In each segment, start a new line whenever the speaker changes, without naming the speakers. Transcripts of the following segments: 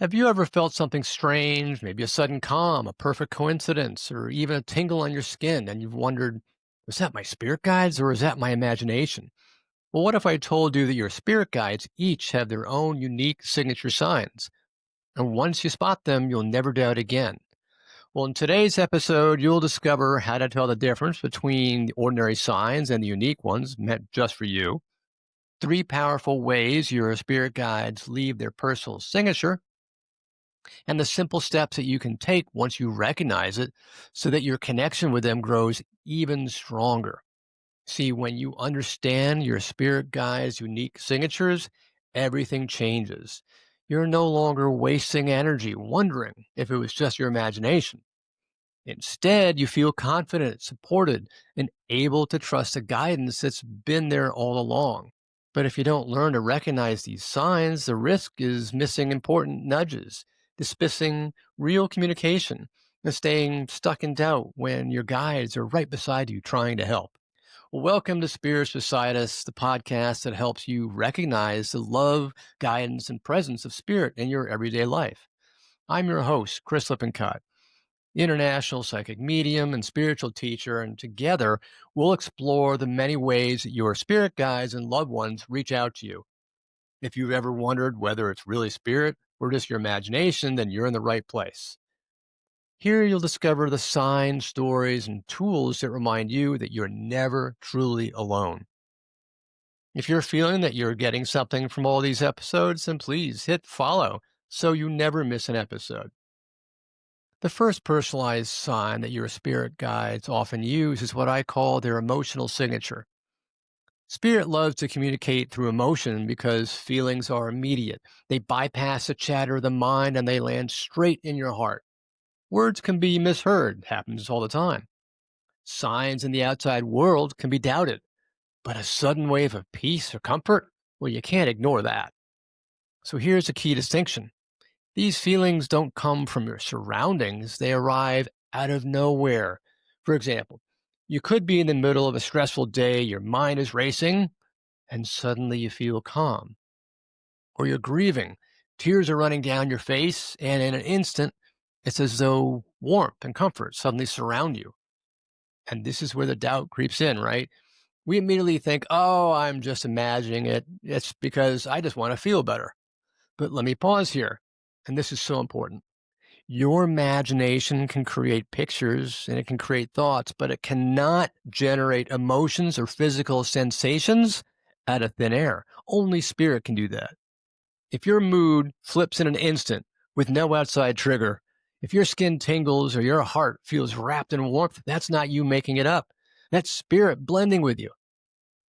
Have you ever felt something strange, maybe a sudden calm, a perfect coincidence, or even a tingle on your skin, and you've wondered, was that my spirit guides or is that my imagination? Well, what if I told you that your spirit guides each have their own unique signature signs? And once you spot them, you'll never doubt again. Well, in today's episode, you'll discover how to tell the difference between the ordinary signs and the unique ones meant just for you. Three powerful ways your spirit guides leave their personal signature and the simple steps that you can take once you recognize it so that your connection with them grows even stronger. See, when you understand your spirit guide's unique signatures, everything changes. You're no longer wasting energy wondering if it was just your imagination. Instead, you feel confident, supported, and able to trust the guidance that's been there all along. But if you don't learn to recognize these signs, the risk is missing important nudges, dismissing real communication, and staying stuck in doubt when your guides are right beside you trying to help. Well, welcome to Spirits Beside Us, the podcast that helps you recognize the love, guidance, and presence of spirit in your everyday life. I'm your host, Chris Lippincott, international psychic medium and spiritual teacher, and together we'll explore the many ways that your spirit guides and loved ones reach out to you. If you've ever wondered whether it's really spirit or just your imagination, then you're in the right place. Here you'll discover the signs, stories, and tools that remind you that you're never truly alone. If you're feeling that you're getting something from all these episodes, then please hit follow so you never miss an episode. The first personalized sign that your spirit guides often use is what I call their emotional signature. Spirit loves to communicate through emotion because feelings are immediate. They bypass the chatter of the mind and they land straight in your heart. Words can be misheard, happens all the time. Signs in the outside world can be doubted, but a sudden wave of peace or comfort, well, you can't ignore that. So here's a key distinction. These feelings don't come from your surroundings, they arrive out of nowhere. For example, you could be in the middle of a stressful day, your mind is racing, and suddenly you feel calm. Or you're grieving, tears are running down your face, and in an instant, it's as though warmth and comfort suddenly surround you. And this is where the doubt creeps in, right? We immediately think, oh, I'm just imagining it. It's because I just want to feel better. But let me pause here. And this is so important. Your imagination can create pictures and it can create thoughts, but it cannot generate emotions or physical sensations out of thin air. Only spirit can do that. If your mood flips in an instant with no outside trigger, if your skin tingles or your heart feels wrapped in warmth, that's not you making it up. That's spirit blending with you.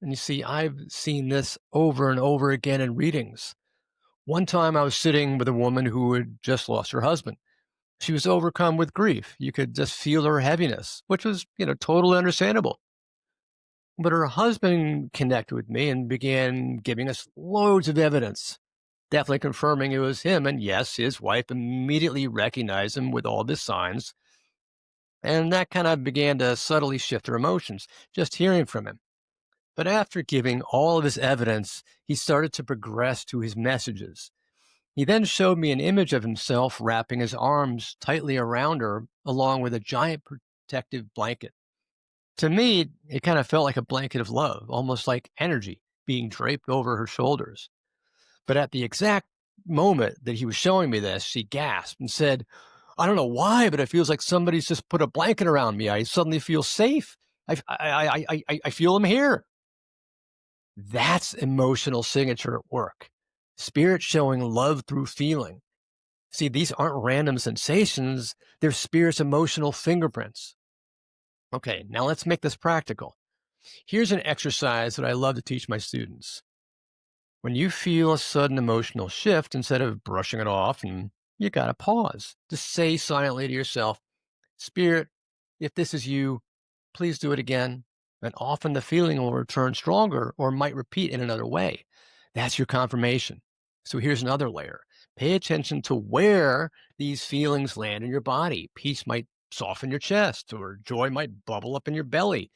And you see, I've seen this over and over again in readings. One time I was sitting with a woman who had just lost her husband. She was overcome with grief. You could just feel her heaviness, which was, totally understandable. But her husband connected with me and began giving us loads of evidence, definitely confirming it was him. And yes, his wife immediately recognized him with all the signs. And that kind of began to subtly shift her emotions, just hearing from him. But after giving all of his evidence, he started to progress to his messages. He then showed me an image of himself wrapping his arms tightly around her, along with a giant protective blanket. To me, it kind of felt like a blanket of love, almost like energy being draped over her shoulders. But at the exact moment that he was showing me this, she gasped and said, I don't know why, but it feels like somebody's just put a blanket around me. I suddenly feel safe. I feel him here. That's emotional signature at work. Spirit showing love through feeling. See, these aren't random sensations, they're spirit's emotional fingerprints. Okay, now let's make this practical. Here's an exercise that I love to teach my students. When you feel a sudden emotional shift, instead of brushing it off, and you gotta pause, just say silently to yourself, Spirit, if this is you, please do it again. And often the feeling will return stronger or might repeat in another way. That's your confirmation. So here's another layer. Pay attention to where these feelings land in your body. Peace might soften your chest, or joy might bubble up in your belly.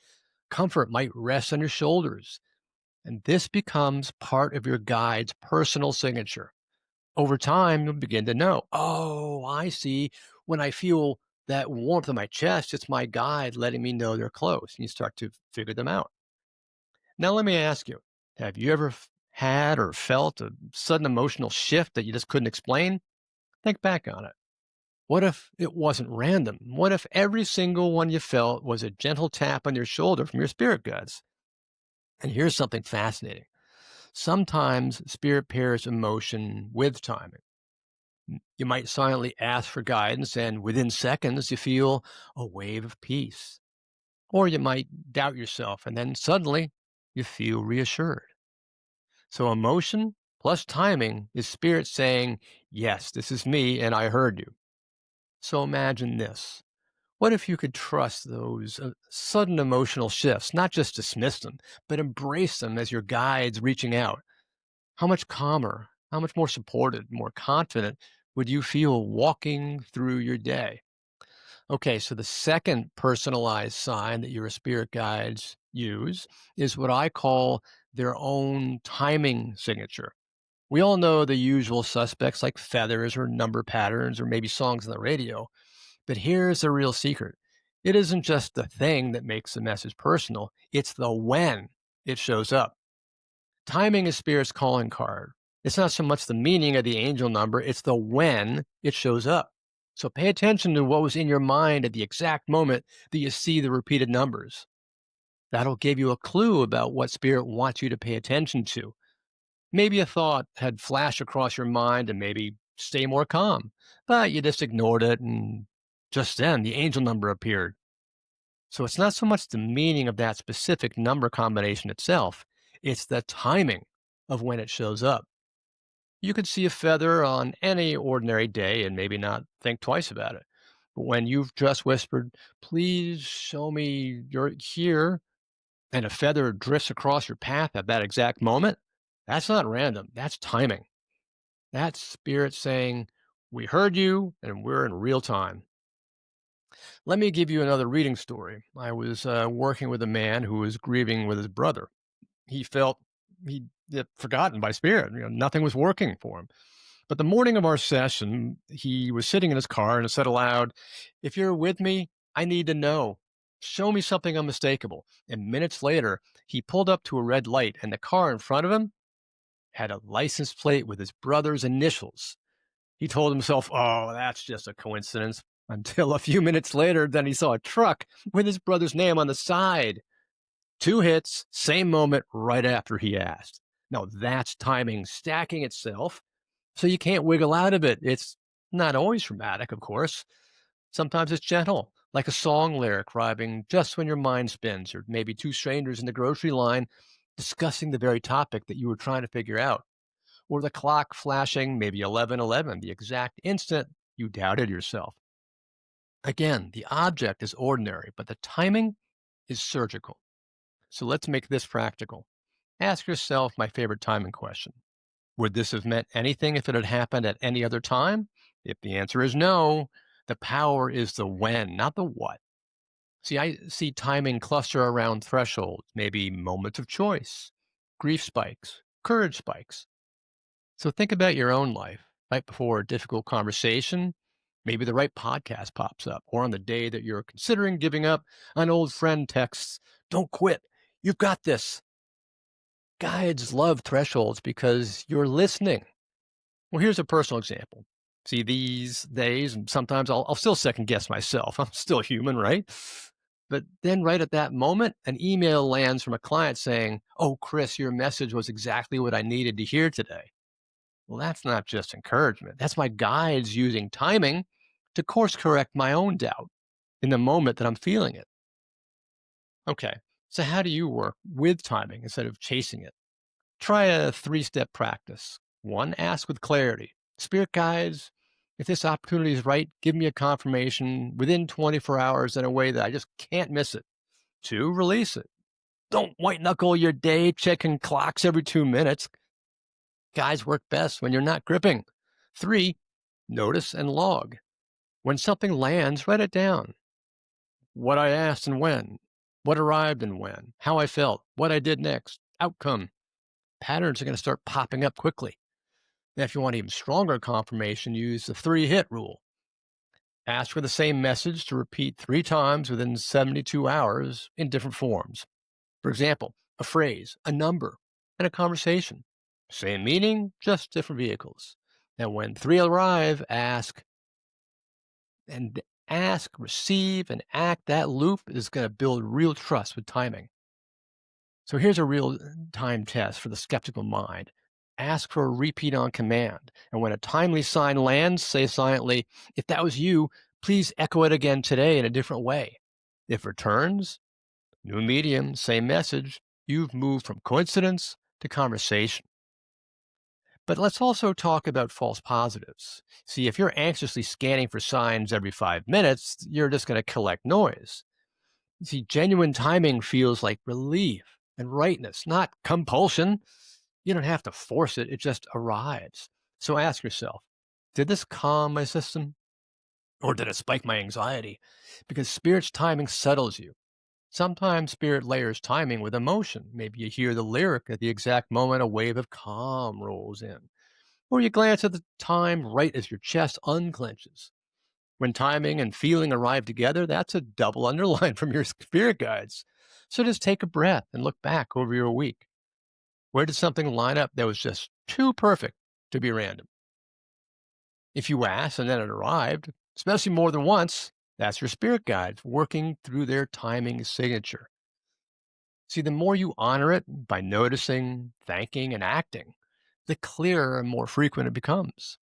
Comfort might rest on your shoulders. And this becomes part of your guide's personal signature. Over time, you'll begin to know, oh, I see. When I feel that warmth in my chest, it's my guide letting me know they're close. And you start to figure them out. Now, let me ask you, have you ever had or felt a sudden emotional shift that you just couldn't explain? Think back on it. What if it wasn't random? What if every single one you felt was a gentle tap on your shoulder from your spirit guides? And here's something fascinating. Sometimes spirit pairs emotion with timing. You might silently ask for guidance, and within seconds, you feel a wave of peace. Or you might doubt yourself, and then suddenly you feel reassured. So, emotion plus timing is spirit saying, yes, this is me, and I heard you. So, imagine this. What if you could trust those sudden emotional shifts, not just dismiss them, but embrace them as your guides reaching out? How much calmer, how much more supported, more confident would you feel walking through your day? Okay, so the second personalized sign that your spirit guides use is what I call their own timing signature. We all know the usual suspects like feathers or number patterns or maybe songs on the radio, but here's the real secret. It isn't just the thing that makes the message personal, it's the when it shows up. Timing is Spirit's calling card. It's not so much the meaning of the angel number, it's the when it shows up. So pay attention to what was in your mind at the exact moment that you see the repeated numbers. That'll give you a clue about what Spirit wants you to pay attention to. Maybe a thought had flashed across your mind and maybe stay more calm, but you just ignored it and just then the angel number appeared. So it's not so much the meaning of that specific number combination itself, it's the timing of when it shows up. You could see a feather on any ordinary day and maybe not think twice about it. But when you've just whispered, please show me you're here, and a feather drifts across your path at that exact moment, that's not random. That's timing. That's spirit saying, we heard you and we're in real time. Let me give you another reading story. I was working with a man who was grieving with his brother. He felt he'd forgotten by spirit. Nothing was working for him. But the morning of our session, he was sitting in his car and said aloud, if you're with me, I need to know. Show me something unmistakable. And minutes later, he pulled up to a red light, and the car in front of him had a license plate with his brother's initials. He told himself, oh, that's just a coincidence. Until a few minutes later, then he saw a truck with his brother's name on the side. Two hits, same moment, right after he asked. Now that's timing stacking itself, so you can't wiggle out of it. It's not always dramatic, of course. Sometimes it's gentle, like a song lyric rhyming just when your mind spins, or maybe two strangers in the grocery line discussing the very topic that you were trying to figure out, or the clock flashing maybe 11:11, the exact instant you doubted yourself. Again, the object is ordinary, but the timing is surgical. So let's make this practical. Ask yourself my favorite timing question. Would this have meant anything if it had happened at any other time? If the answer is no, the power is the when, not the what. See, I see timing cluster around thresholds, maybe moments of choice, grief spikes, courage spikes. So think about your own life. Right before a difficult conversation, maybe the right podcast pops up, or on the day that you're considering giving up, an old friend texts, don't quit. You've got this. Guides love thresholds because you're listening. Well, here's a personal example. See, these days, and sometimes I'll still second guess myself. I'm still human, right? But then, right at that moment, an email lands from a client saying, oh, Chris, your message was exactly what I needed to hear today. Well, that's not just encouragement. That's my guides using timing to course correct my own doubt in the moment that I'm feeling it. Okay, so how do you work with timing instead of chasing it? Try a three-step practice. One, ask with clarity. Spirit guides, if this opportunity is right, give me a confirmation within 24 hours in a way that I just can't miss it. Two, release it. Don't white knuckle your day checking clocks every 2 minutes. Guides work best when you're not gripping. Three, notice and log. When something lands, write it down. What I asked and when, what arrived and when, how I felt, what I did next, outcome. Patterns are going to start popping up quickly. Now, if you want even stronger confirmation, use the three hit rule. Ask for the same message to repeat 3 times within 72 hours in different forms. For example, a phrase, a number, and a conversation. Same meaning, just different vehicles. Now, when three arrive, and receive, and act. That loop is going to build real trust with timing. So here's a real time test for the skeptical mind. Ask for a repeat on command. And when a timely sign lands, say silently, if that was you, please echo it again today in a different way. If returns, new medium, same message, you've moved from coincidence to conversation. But let's also talk about false positives. See, if you're anxiously scanning for signs every 5 minutes, you're just going to collect noise. See, genuine timing feels like relief and rightness, not compulsion. You don't have to force it, it just arrives. So ask yourself, did this calm my system or did it spike my anxiety? Because spirit's timing settles you. Sometimes spirit layers timing with emotion. Maybe you hear the lyric at the exact moment a wave of calm rolls in. Or you glance at the time right as your chest unclenches. When timing and feeling arrive together, that's a double underline from your spirit guides. So just take a breath and look back over your week. Where did something line up that was just too perfect to be random? If you asked and then it arrived, especially more than once, that's your spirit guides working through their timing signature. See, the more you honor it by noticing, thanking, and acting, the clearer and more frequent it becomes.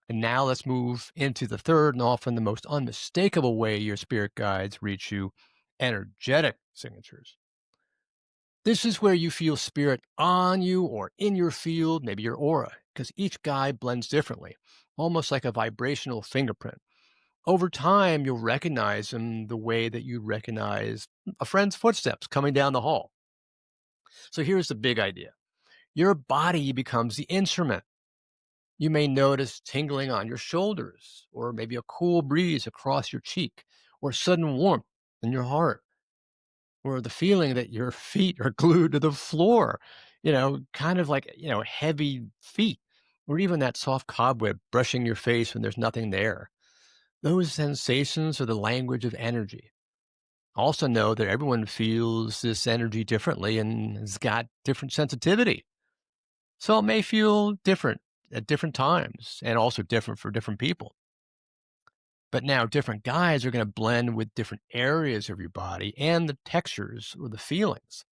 And now let's move into the third and often the most unmistakable way your spirit guides reach you, energetic signatures. This is where you feel spirit on you or in your field, maybe your aura, because each guide blends differently, almost like a vibrational fingerprint. Over time, you'll recognize them the way that you recognize a friend's footsteps coming down the hall. So here's the big idea. Your body becomes the instrument. You may notice tingling on your shoulders, or maybe a cool breeze across your cheek, or sudden warmth in your heart, or the feeling that your feet are glued to the floor, kind of like, heavy feet, or even that soft cobweb brushing your face when there's nothing there. Those sensations are the language of energy. Also, know that everyone feels this energy differently and has got different sensitivity. So it may feel different at different times and also different for different people. But now different guides are going to blend with different areas of your body and the textures or the feelings.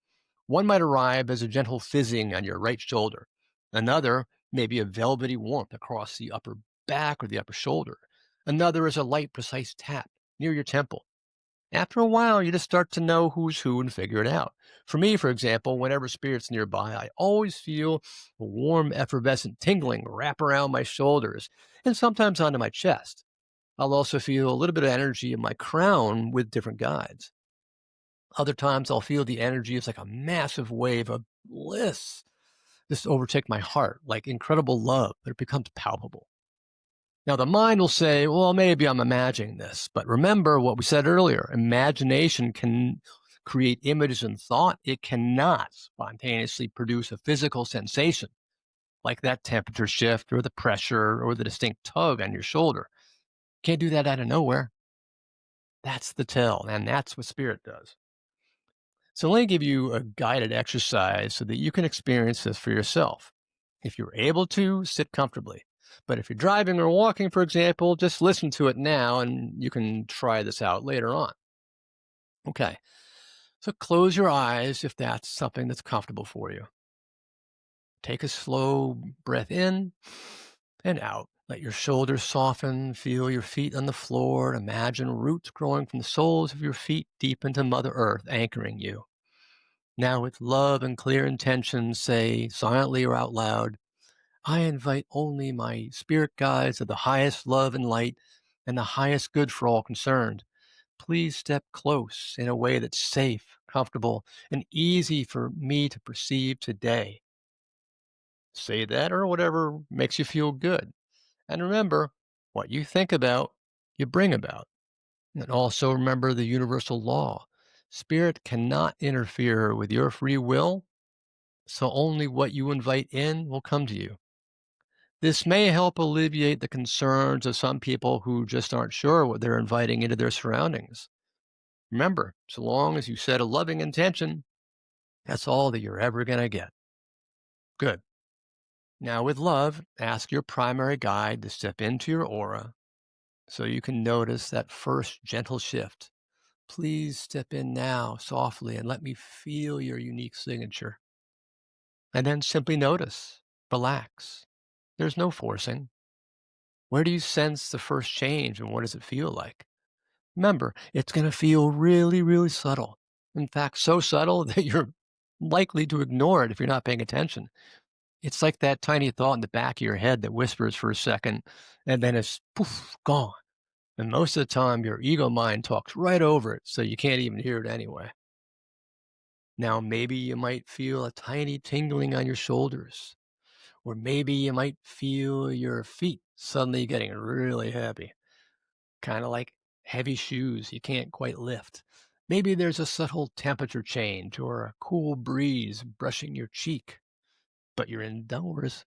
One might arrive as a gentle fizzing on your right shoulder. Another may be a velvety warmth across the upper back or the upper shoulder. Another is a light, precise tap near your temple. After a while, you just start to know who's who and figure it out. For me, for example, whenever spirit's nearby, I always feel a warm, effervescent tingling wrap around my shoulders and sometimes onto my chest. I'll also feel a little bit of energy in my crown with different guides. Other times, I'll feel the energy is like a massive wave of bliss just overtake my heart, like incredible love, but it becomes palpable. Now, the mind will say, well, maybe I'm imagining this. But remember what we said earlier imagination can create images and thought. It cannot spontaneously produce a physical sensation like that temperature shift or the pressure or the distinct tug on your shoulder. Can't do that out of nowhere. That's the tell, and that's what spirit does. So let me give you a guided exercise so that you can experience this for yourself. If you're able to, sit comfortably. But if you're driving or walking, for example, just listen to it now and you can try this out later on. Okay, so close your eyes if that's something that's comfortable for you. Take a slow breath in and out. Let your shoulders soften. Feel your feet on the floor. Imagine roots growing from the soles of your feet deep into Mother Earth, anchoring you. Now, with love and clear intention, say silently or out loud, I invite only my spirit guides of the highest love and light and the highest good for all concerned. Please step close in a way that's safe, comfortable, and easy for me to perceive today. Say that or whatever makes you feel good. And remember, what you think about, you bring about. And also remember the universal law. Spirit cannot interfere with your free will, so only what you invite in will come to you. This may help alleviate the concerns of some people who just aren't sure what they're inviting into their surroundings. Remember, so long as you set a loving intention, that's all that you're ever going to get. Good. Now, with love, ask your primary guide to step into your aura so you can notice that first gentle shift. Please step in now softly and let me feel your unique signature. And then simply notice, relax. There's no forcing. Where do you sense the first change and what does it feel like? Remember, it's going to feel really, really subtle. In fact, so subtle that you're likely to ignore it if you're not paying attention. It's like that tiny thought in the back of your head that whispers for a second and then it's poof, gone. And most of the time, your ego mind talks right over it, so you can't even hear it anyway. Now, maybe you might feel a tiny tingling on your shoulders, or maybe you might feel your feet suddenly getting really heavy, kind of like heavy shoes you can't quite lift. Maybe there's a subtle temperature change or a cool breeze brushing your cheek, but you're indoors.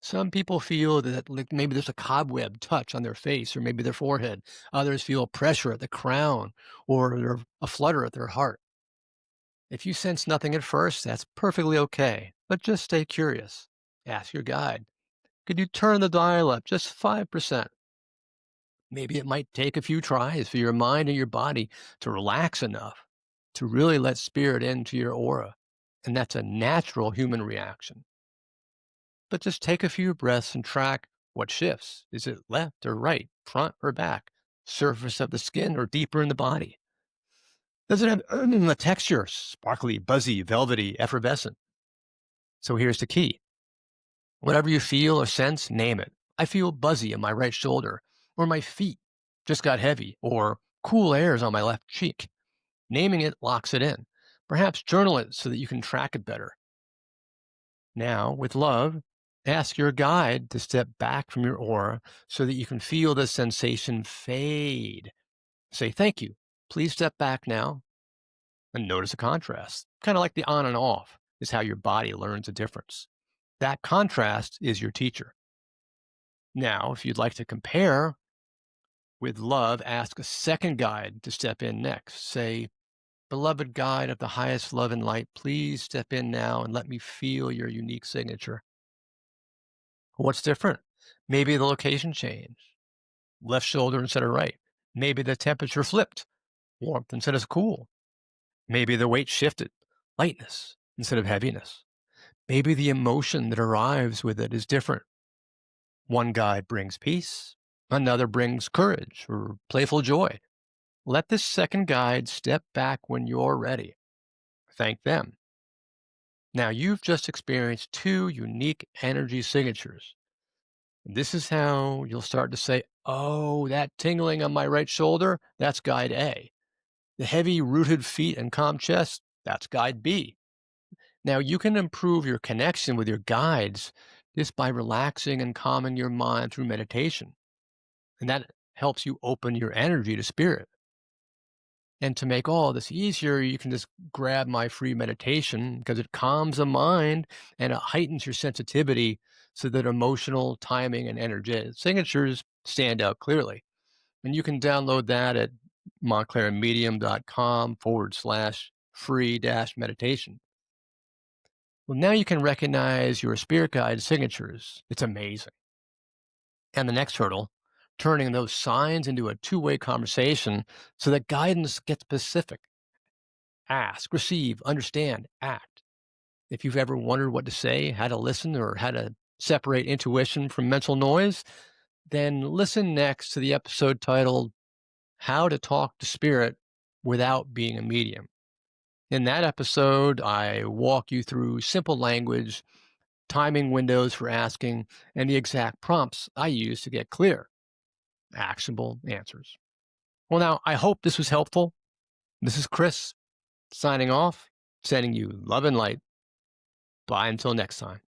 Some people feel that like maybe there's a cobweb touch on their face or maybe their forehead. Others feel pressure at the crown or a flutter at their heart. If you sense nothing at first, that's perfectly okay, but just stay curious. Ask your guide, could you turn the dial up just 5%? Maybe it might take a few tries for your mind and your body to relax enough to really let spirit into your aura. And that's a natural human reaction. But just take a few breaths and track what shifts. Is it left or right, front or back, surface of the skin or deeper in the body? Does it have a texture, sparkly, buzzy, velvety, effervescent? So here's the key. Whatever you feel or sense, name it. I feel buzzy in my right shoulder, or my feet just got heavy, or cool airs on my left cheek. Naming it locks it in. Perhaps journal it so that you can track it better. Now, with love, ask your guide to step back from your aura so that you can feel the sensation fade. Say, thank you. Please step back now and notice a contrast. Kind of like the on and off is how your body learns a difference. That contrast is your teacher. Now, if you'd like to compare with love, ask a second guide to step in next. Say, beloved guide of the highest love and light, please step in now and let me feel your unique signature. What's different? Maybe the location changed, left shoulder instead of right. Maybe the temperature flipped, warmth instead of cool. Maybe the weight shifted, lightness instead of heaviness. Maybe the emotion that arrives with it is different. One guide brings peace, another brings courage or playful joy. Let this second guide step back when you're ready. Thank them. Now you've just experienced two unique energy signatures. This is how you'll start to say, oh, that tingling on my right shoulder, that's guide A. The heavy rooted feet and calm chest, that's guide B. Now you can improve your connection with your guides just by relaxing and calming your mind through meditation. And that helps you open your energy to spirit. And to make all this easier, you can just grab my free meditation because it calms the mind and it heightens your sensitivity so that emotional, timing, and energetic signatures stand out clearly. And you can download that at montclairmedium.com/free dash meditation. Well, now you can recognize your spirit guide signatures. It's amazing. And the next hurdle, turning those signs into a two-way conversation so that guidance gets specific. Ask, receive, understand, act. If you've ever wondered what to say, how to listen, or how to separate intuition from mental noise, then listen next to the episode titled How to Talk to Spirit Without Being a Medium. In that episode, I walk you through simple language, timing windows for asking, and the exact prompts I use to get clear, actionable answers. Well, now, I hope this was helpful. This is Chris signing off, sending you love and light. Bye until next time.